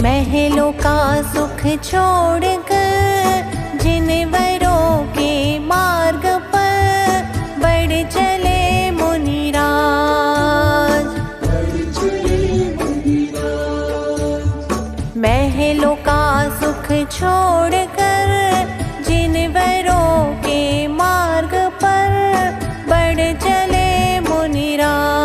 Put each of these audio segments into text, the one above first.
महलों का सुख छोड़कर जिन वरों के मार्ग पर बढ़ चले मुनिराज। महलों का सुख छोड़कर जिन वरों के मार्ग पर बढ़ चले मुनिराज।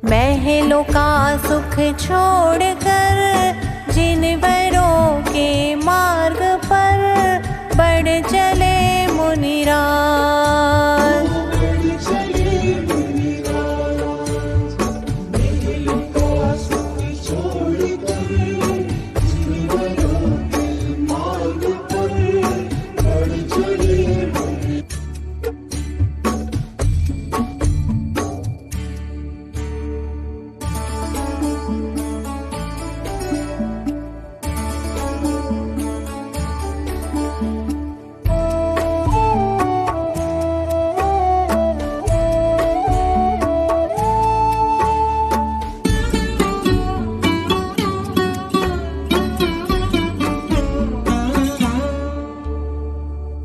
महलों का सुख छोड़कर जिन वरों के मार्ग पर बढ़ चले मुनिराज।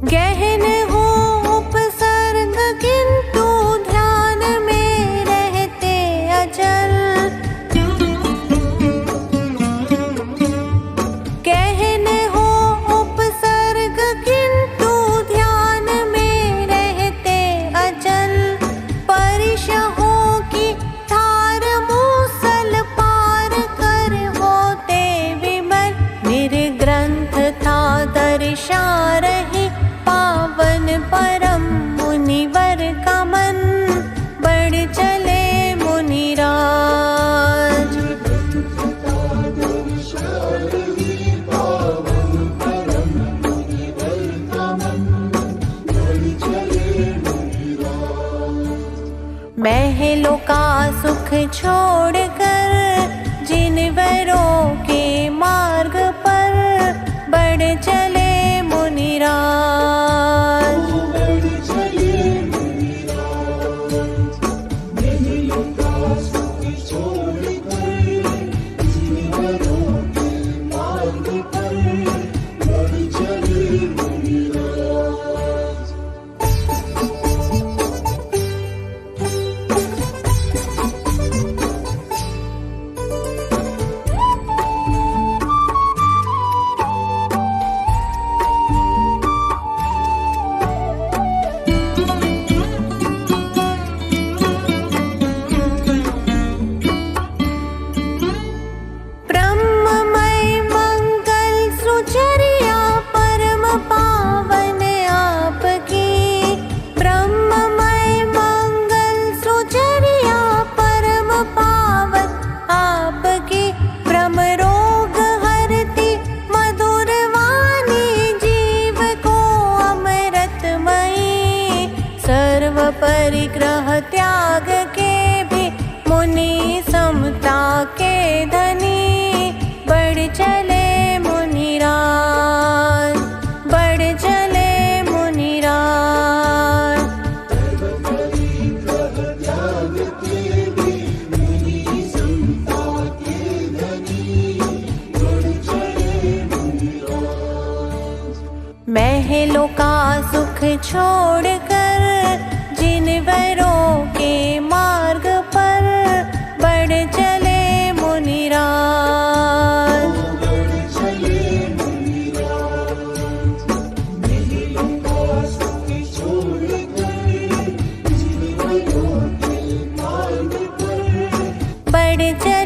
गहन हो उपसर्ग किंतु ध्यान में रहते अचल। गहन हो उपसर्ग किंतु ध्यान में रहते अचल। परिशहों की धार मूसल पार कर होते विमल। निर्ग्रंथ था दर्शा रही पावन परम मुनिवर का मन बढ़ चले मुनिराज। महलों का सुख छोड़कर जिन वरों के मार्ग पर बढ़ चले मुनिराज। परिग्रह त्याग के भी मुनि समता के धनी बढ़ चले मुनिराज, बढ़ चले मुनिराज। महलों का सुख छोड़कर जिन वरों के मार्ग पर बढ़ चले मुनिराज। बढ़ चले